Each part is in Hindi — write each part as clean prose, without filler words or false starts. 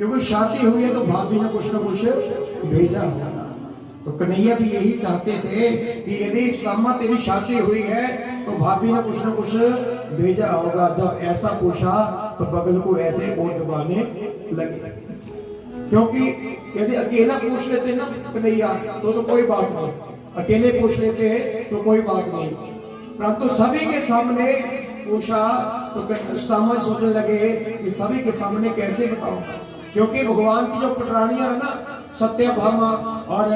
क्योंकि शादी हुई है तो भाभी ने कुछ ना कुछ भेजा होगा। तो कन्हैया भी यही चाहते थे कि यदि सुदामा तेरी शादी हुई है तो भाभी ने कुछ ना कुछ भेजा होगा। जब ऐसा पूछा तो बगल को ऐसे और दबाने लगे, क्योंकि यदि अकेला पूछ लेते ना कन्हैया तो कोई बात नहीं, अकेले पूछ लेते तो कोई बात नहीं, परंतु सभी के सामने पूछा तो सुदामा सोचने लगे कि सभी के सामने कैसे बताऊं, क्योंकि भगवान की जो पटरानियां है ना, सत्यभामा और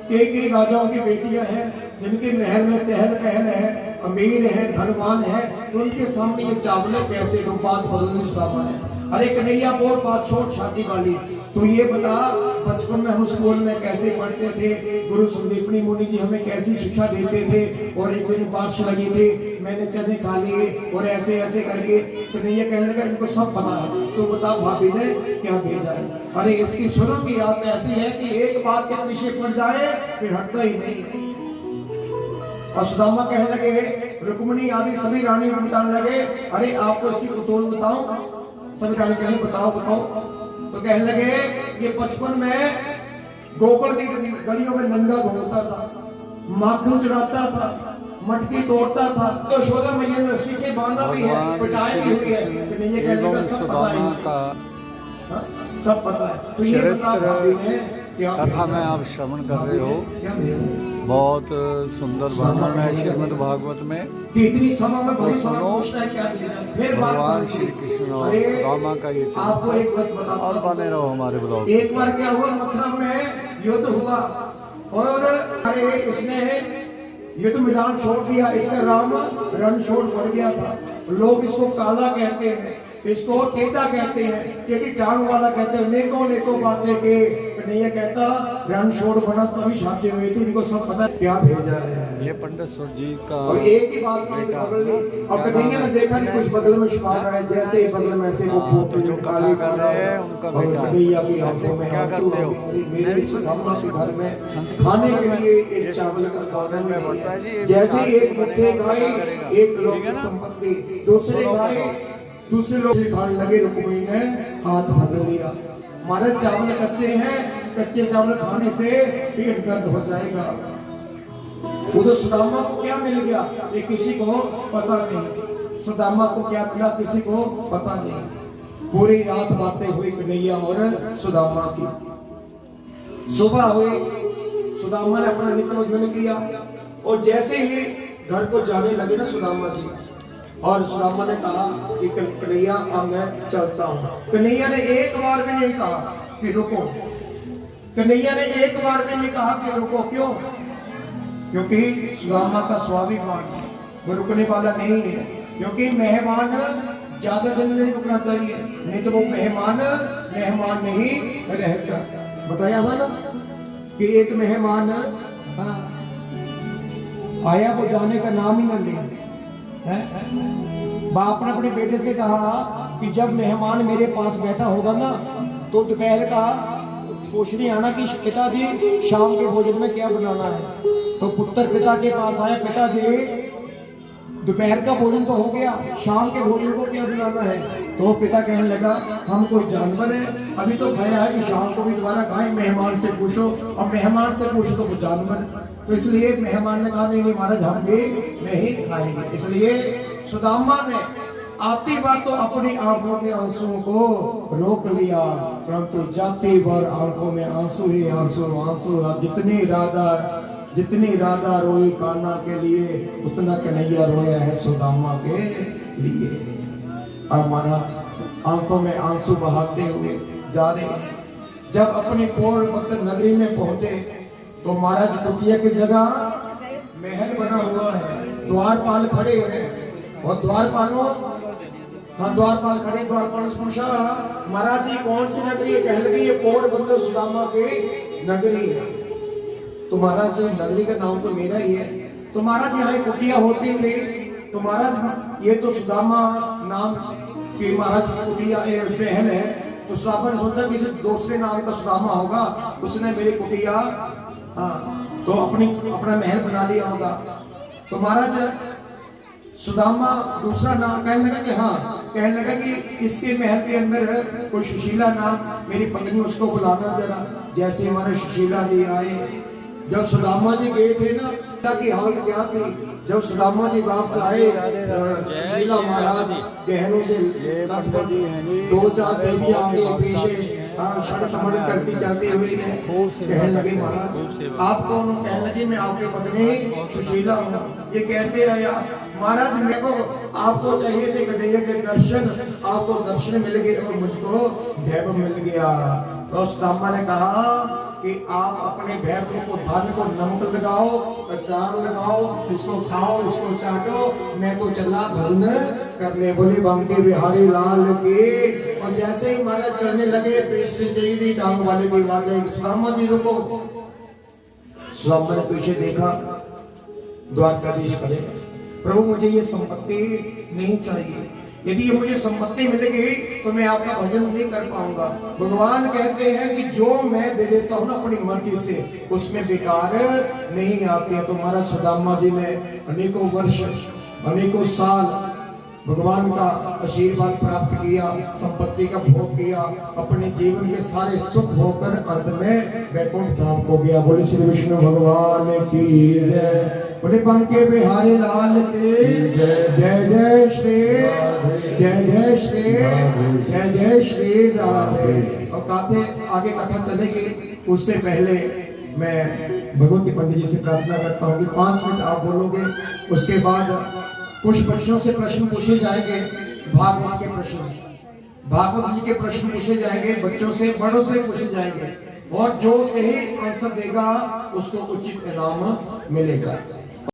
कई राजाओं की बेटियां हैं जिनके महल में चहल पहल है, अमीर है, धनवान है, तो उनके सामने ये चावले कैसे? तो बात बदलनी सुदामा ने। अरे कन्हैया बहुत बात छोड़ शादी वाली, तो ये बता बचपन में हम स्कूल में कैसे पढ़ते थे, गुरु संदीपनी मुनि जी हमें कैसी शिक्षा देते थे, और एक दिन बारिश लगी थी मैंने चने खा लिए और ऐसे ऐसे करके। कन्हैया कहने लगा इनको सब पता है, तो बता भाभी ने क्या भेजा है? अरे इसकी शुरू की याद ऐसी है कि एक बात के पीछे पड़ जाए फिर हटता ही नहीं है। और सुदामा कहने लगे, रुक्मिणी आदि सभी रानी बताने लगे, अरे आपको इसकी कुतूहल बताऊं? सभी रानी कहें बताओ बताओ। तो कहने लगे ये बचपन में गोकुल की गलियों में नंगा घूमता था, माखन चुराता था, मटकी तोड़ता था, तो यशोदा मैया ने रस्सी से बांधा भी है, पिटाई भी हुई है। तो ये कहने लगा सब पता है, सब पता है। तो ये बता भाभी ने क्या कथा में आप श्रवण कर रहे हो, बहुत सुंदर वर्णन है श्रीमद् भागवत में। कितनी सभा में बड़ी सभा पूछना है क्या? फिर भगवान श्री कृष्ण और रामा का ये आपको एक बात बता और बने रहो हमारे ब्लॉग। एक बार क्या हुआ, मथुरा में युद्ध हुआ और अरे इसने युद्ध मैदान छोड़ दिया, इसका राम रण छोड़ पड़ गया था। लोग इसको काला कहते हैं, इसको टेढ़ा कहते हैं, टेढ़ी टांग वाला कहते हैं, नेको नेको बातें के। कन्हैया कहता रण छोड़ बना तभी शादी हुई थी, इनको सब पता क्या भेजा है। ये पंडित सुर जी का और एक ही बात बदल ली। अब कन्हैया ने देखा कि कुछ बगल में छुपा रहा है, जैसे ही बगल में ऐसे वो फोटो जो काली कर रहे हैं उनका कन्हैया की आंखों में आंसू। मेरे घर में खाने के लिए एक चावल का गार्डन में जैसे एक मुट्ठी गाय एक लोग की संपत्ति, दूसरे गाय दूसरे लोग खाने लगे। रुक्मिणी ने हाथ पकड़ लिया, महाराज चावल कच्चे हैं, कच्चे चावल खाने से पेट दर्द हो जाएगा। वो तो सुदामा को क्या मिल गया ये किसी को पता नहीं, सुदामा को क्या मिला किसी को पता नहीं। पूरी रात बातें हुई कन्हैया और सुदामा की। सुबह हुई, सुदामा ने अपना नित्य भोजन किया और जैसे ही घर को जाने लगे ना सुदामा जी, और सुदामा ने कहा कि कन्हैया अब मैं चलता हूँ। कन्हैया ने एक बार भी नहीं कहा कि रुको, कन्हैया ने एक बार भी नहीं कहा कि रुको। क्यों? क्योंकि सुदामा का स्वाभिमान वो रुकने वाला नहीं है, क्योंकि मेहमान ज्यादा दिन नहीं रुकना चाहिए, नहीं तो वो मेहमान मेहमान नहीं रहता। बताया था ना कि एक मेहमान आया वो जाने का नाम ही न ले। बाप ने अपने बेटे से कहा कि जब मेहमान मेरे पास बैठा होगा ना तो दोपहर का पूछने आना कि पिताजी शाम के भोजन में क्या बनाना है। तो पुत्र पिता के पास आया, पिताजी दोपहर का भोजन तो हो गया, शाम के भोजन को क्या बनाना है? तो पिता कहने लगा हम कोई जानवर है, अभी तो खाया है कि शाम को भी दोबारा खाएं, मेहमान से पूछो। अब मेहमान से पूछो तो वो जानवर, तो इसलिए मेहमान ने कहा नहीं महाराज हम भी नहीं खाएंगे। इसलिए सुदामा ने आती बार तो अपनी आंखों के आंसुओं को रोक लिया, परंतु जाती बार आंखों में आंसू ही आंसू आंसू। जितनी राधा रोई कान्हा के लिए उतना कन्हैया रोया है सुदामा के लिए। और महाराज आंखों में आंसू बहाते हुए जा रहे हैं। जब अपनी पोरबंदर नगरी में पहुंचे तो महाराज कुटिया की जगह महल बना हुआ है, द्वारपाल खड़े हैं और द्वारपालों द्वारपाल खड़े, द्वारपाल से पूछा महाराज जी कौन सी नगरी है? कहने लगे ये पोरबंदर सुदामा की नगरी है। तो महाराज नगरी का नाम तो मेरा ही है। तो महाराज यहाँ कुटिया होती थी, तो महाराज ये तो सुदामा नाम की महाराज कुटिया बहन है, तो सुदामा ने सोचा कि दूसरे नाम का सुदामा होगा, उसने मेरी कुटिया तो अपना महल बना लिया होगा। तो महाराज सुदामा दूसरा नाम कहने लगा कि हाँ कहने लगा कि इसके महल के अंदर कोई सुशीला नाम मेरी पत्नी, उसको बुलाना जरा। जैसे हमारे सुशीला जी आए, जब सुदामा जी गए थे ना, की हाल क्या थी, जब सुदामा जी वापस आए, सुशीला महाराज गहनों से दो चार देवी आगे पीछे षड़कमण करती चलती हुई है। कहने लगे महाराज आप कौन हो? कहने लगे मैं आपके पत्नी सुशीला हूँ। ये कैसे आया? महाराज मेरे को आपको चाहिए थे कन्हैया के दर्शन, आपको दर्शन मिल गए और मुझको वैभव मिल गया। तो सुदामा ने कहा कि आप अपने वैभव को, धन को नमक लगाओ, अचार लगाओ, इसको खाओ, इसको चाटो, मैं तो चला भजन करने। बोले बांके बिहारी लाल के। और जैसे ही महाराज चलने लगे, पीछे डांग वाले की आवाज आई, सुदामा जी रुको। सुदामा ने पीछे देखा, द्वारकाधीश करे प्रभु मुझे ये संपत्ति नहीं चाहिए, यदि ये मुझे संपत्ति मिल गई तो मैं आपका भजन नहीं कर पाऊंगा। भगवान कहते हैं कि जो मैं दे देता हूँ ना अपनी मर्जी से, उसमें बेकार नहीं आते हैं। तो महाराज सुदामा जी ने अनेकों वर्ष, अनेकों साल भगवान का आशीर्वाद प्राप्त किया, संपत्ति का भोग किया, अपने जीवन के सारे सुख होकर अंत में वैकुंठ धाम को गया। बोले श्री विष्णु भगवान की जय। बोले बांके बिहारी लाल के जय। जय जय श्री, जय जय श्री, जय जय श्री राधे। और काथे आगे कथा चलेगी, उससे पहले मैं भगवती पंडित जी से प्रार्थना करता हूँ कि 5 मिनट आप बोलोगे, उसके बाद कुछ बच्चों से प्रश्न पूछे जाएंगे, भागवत के प्रश्न, भागवत जी के प्रश्न पूछे जाएंगे, बच्चों से बड़ों से पूछे जाएंगे, और जो सही आंसर देगा उसको उचित इनाम मिलेगा।